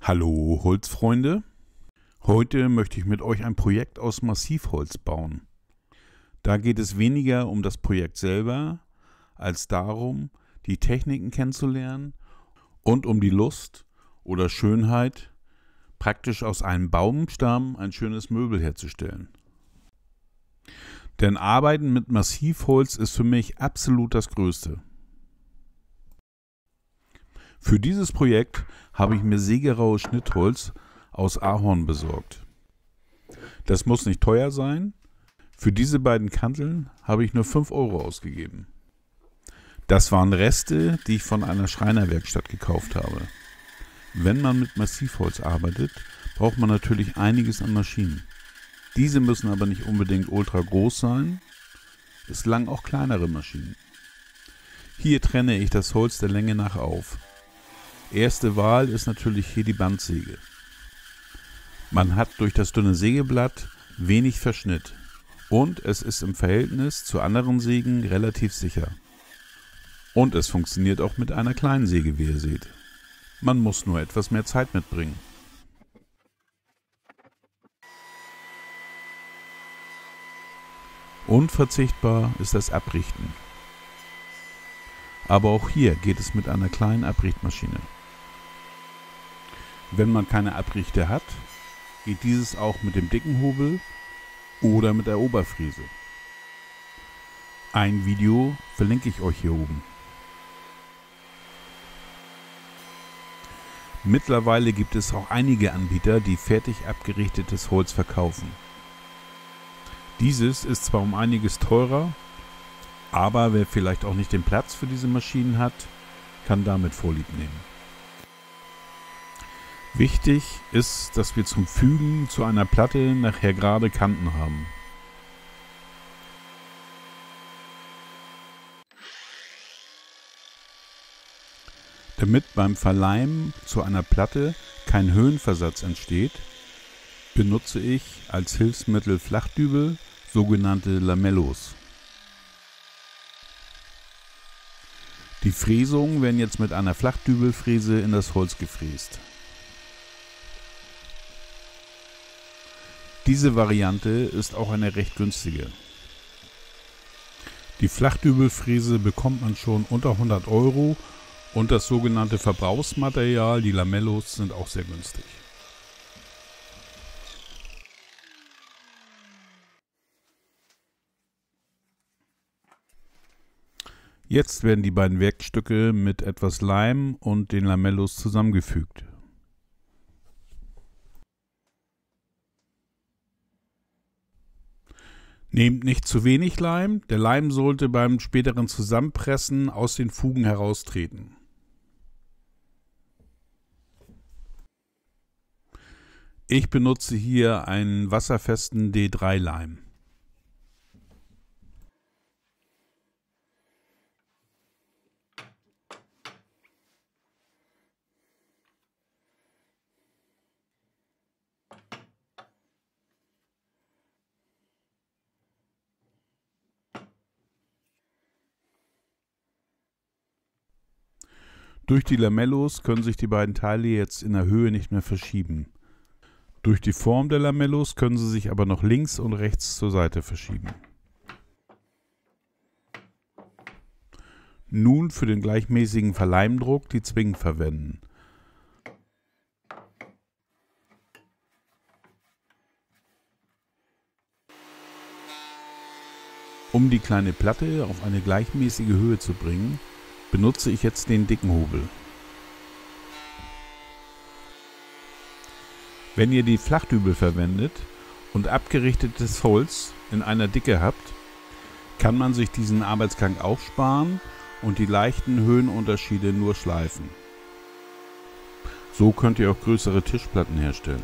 Hallo Holzfreunde, heute möchte ich mit euch ein Projekt aus Massivholz bauen. Da geht es weniger um das Projekt selber, als darum, die Techniken kennenzulernen und um die Lust oder Schönheit, praktisch aus einem Baumstamm ein schönes Möbel herzustellen. Denn Arbeiten mit Massivholz ist für mich absolut das Größte. Für dieses Projekt habe ich mir sägeraues Schnittholz aus Ahorn besorgt. Das muss nicht teuer sein. Für diese beiden Kanteln habe ich nur 5 Euro ausgegeben. Das waren Reste, die ich von einer Schreinerwerkstatt gekauft habe. Wenn man mit Massivholz arbeitet, braucht man natürlich einiges an Maschinen. Diese müssen aber nicht unbedingt ultra groß sein. Es langen auch kleinere Maschinen. Hier trenne ich das Holz der Länge nach auf. Erste Wahl ist natürlich hier die Bandsäge. Man hat durch das dünne Sägeblatt wenig Verschnitt und es ist im Verhältnis zu anderen Sägen relativ sicher. Und es funktioniert auch mit einer kleinen Säge, wie ihr seht. Man muss nur etwas mehr Zeit mitbringen. Unverzichtbar ist das Abrichten. Aber auch hier geht es mit einer kleinen Abrichtmaschine. Wenn man keine Abrichte hat, geht dieses auch mit dem dicken Hobel oder mit der Oberfräse. Ein Video verlinke ich euch hier oben. Mittlerweile gibt es auch einige Anbieter, die fertig abgerichtetes Holz verkaufen. Dieses ist zwar um einiges teurer, aber wer vielleicht auch nicht den Platz für diese Maschinen hat, kann damit Vorlieb nehmen. Wichtig ist, dass wir zum Fügen zu einer Platte nachher gerade Kanten haben. Damit beim Verleimen zu einer Platte kein Höhenversatz entsteht, benutze ich als Hilfsmittel Flachdübel, sogenannte Lamellos. Die Fräsungen werden jetzt mit einer Flachdübelfräse in das Holz gefräst. Diese Variante ist auch eine recht günstige. Die Flachdübelfräse bekommt man schon unter 100 Euro und das sogenannte Verbrauchsmaterial, die Lamellos, sind auch sehr günstig. Jetzt werden die beiden Werkstücke mit etwas Leim und den Lamellos zusammengefügt. Nehmt nicht zu wenig Leim, der Leim sollte beim späteren Zusammenpressen aus den Fugen heraustreten. Ich benutze hier einen wasserfesten D3-Leim. Durch die Lamellos können sich die beiden Teile jetzt in der Höhe nicht mehr verschieben. Durch die Form der Lamellos können sie sich aber noch links und rechts zur Seite verschieben. Nun für den gleichmäßigen Verleimdruck die Zwingen verwenden. Um die kleine Platte auf eine gleichmäßige Höhe zu bringen, benutze ich jetzt den dicken Hobel. Wenn ihr die Flachdübel verwendet und abgerichtetes Holz in einer Dicke habt, kann man sich diesen Arbeitsgang auch sparen und die leichten Höhenunterschiede nur schleifen. So könnt ihr auch größere Tischplatten herstellen.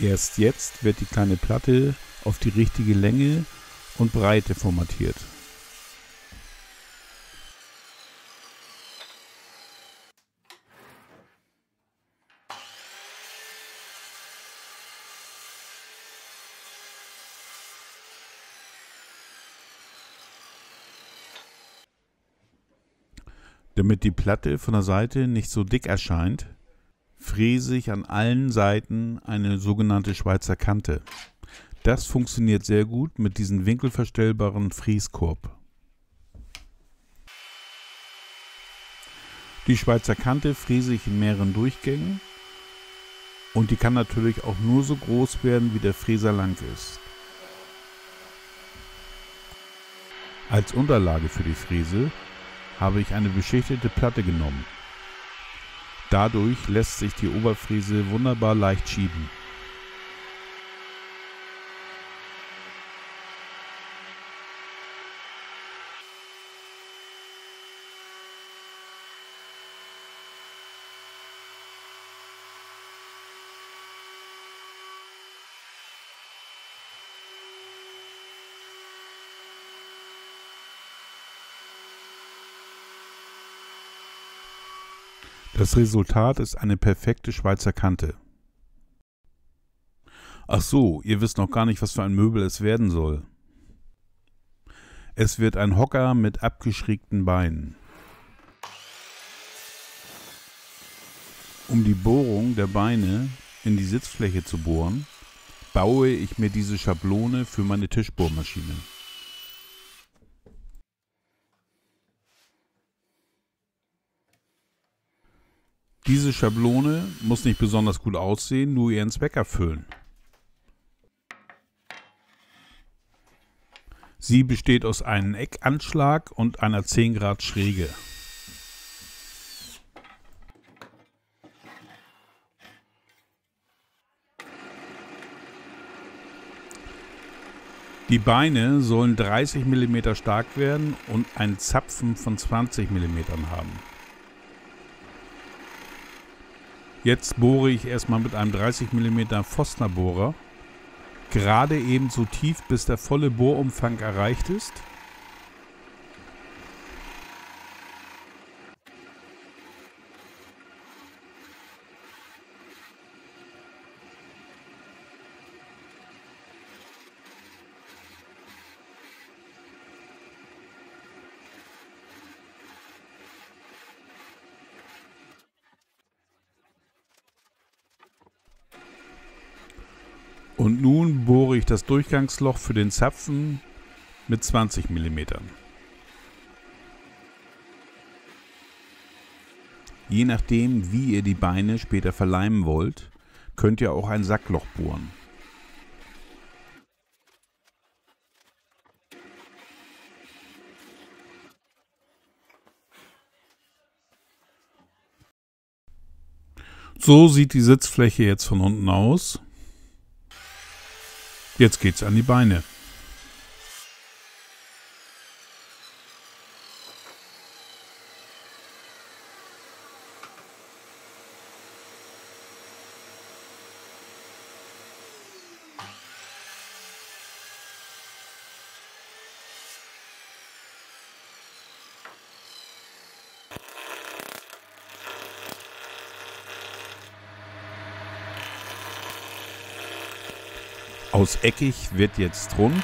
Erst jetzt wird die kleine Platte auf die richtige Länge und Breite formatiert. Damit die Platte von der Seite nicht so dick erscheint, fräse ich an allen Seiten eine sogenannte Schweizer Kante. Das funktioniert sehr gut mit diesem winkelverstellbaren Fräskorb. Die Schweizer Kante fräse ich in mehreren Durchgängen und die kann natürlich auch nur so groß werden, wie der Fräser lang ist. Als Unterlage für die Fräse habe ich eine beschichtete Platte genommen. Dadurch lässt sich die Oberfräse wunderbar leicht schieben. Das Resultat ist eine perfekte Schweizer Kante. Ach so, ihr wisst noch gar nicht, was für ein Möbel es werden soll. Es wird ein Hocker mit abgeschrägten Beinen. Um die Bohrung der Beine in die Sitzfläche zu bohren, baue ich mir diese Schablone für meine Tischbohrmaschine. Diese Schablone muss nicht besonders gut aussehen, nur ihren Zweck erfüllen. Sie besteht aus einem Eckanschlag und einer 10 Grad Schräge. Die Beine sollen 30 mm stark werden und einen Zapfen von 20 mm haben. Jetzt bohre ich erstmal mit einem 30 mm Forstner-Bohrer gerade eben so tief, bis der volle Bohrumfang erreicht ist. Und nun bohre ich das Durchgangsloch für den Zapfen mit 20 mm. Je nachdem, wie ihr die Beine später verleimen wollt, könnt ihr auch ein Sackloch bohren. So sieht die Sitzfläche jetzt von unten aus. Jetzt geht's an die Beine. Aus eckig wird jetzt rund.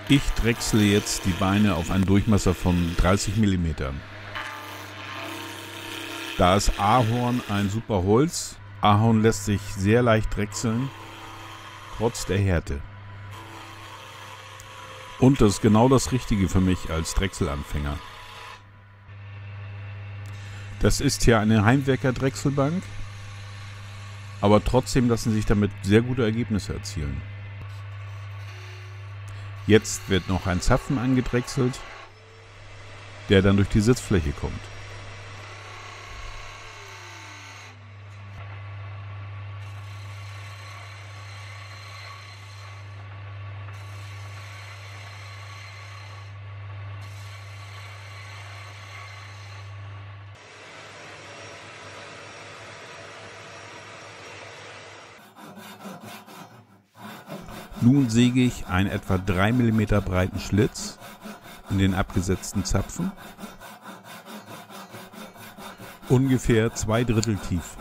Ich drechsle jetzt die Beine auf einen Durchmesser von 30 mm. Da ist Ahorn ein super Holz. Ahorn lässt sich sehr leicht drechseln, trotz der Härte. Und das ist genau das Richtige für mich als Drechselanfänger. Das ist hier eine Heimwerker-Drechselbank. Aber trotzdem lassen sich damit sehr gute Ergebnisse erzielen. Jetzt wird noch ein Zapfen angedrechselt, der dann durch die Sitzfläche kommt. Nun säge ich einen etwa 3 mm breiten Schlitz in den abgesetzten Zapfen, ungefähr 2/3 tief.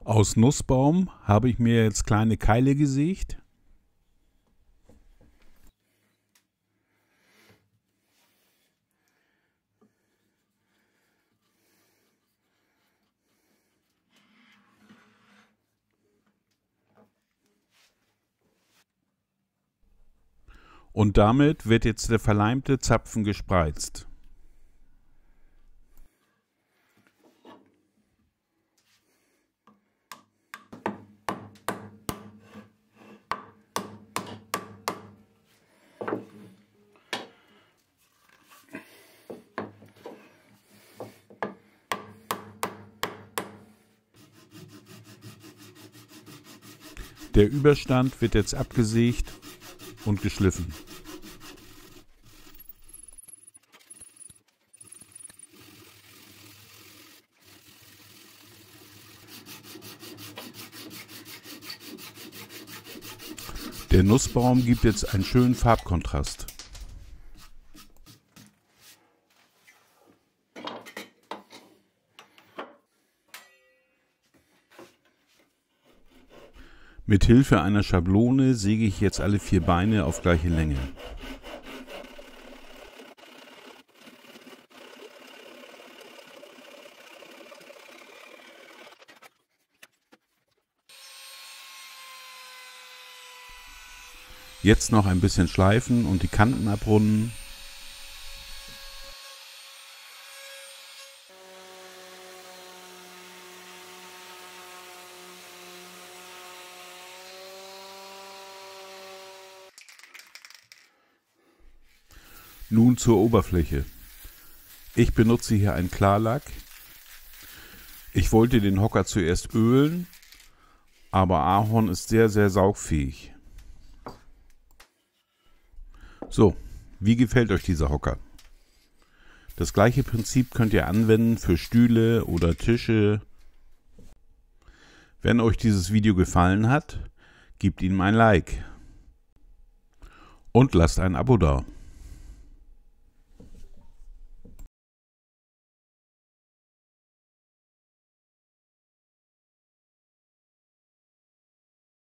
Aus Nussbaum habe ich mir jetzt kleine Keile gesägt. Und damit wird jetzt der verleimte Zapfen gespreizt. Der Überstand wird jetzt abgesägt und geschliffen. Der Nussbaum gibt jetzt einen schönen Farbkontrast. Mit Hilfe einer Schablone säge ich jetzt alle 4 Beine auf gleiche Länge. Jetzt noch ein bisschen schleifen und die Kanten abrunden. Nun zur Oberfläche. Ich benutze hier einen Klarlack. Ich wollte den Hocker zuerst ölen, aber Ahorn ist sehr, sehr saugfähig. So, wie gefällt euch dieser Hocker? Das gleiche Prinzip könnt ihr anwenden für Stühle oder Tische. Wenn euch dieses Video gefallen hat, gebt ihm ein Like und lasst ein Abo da.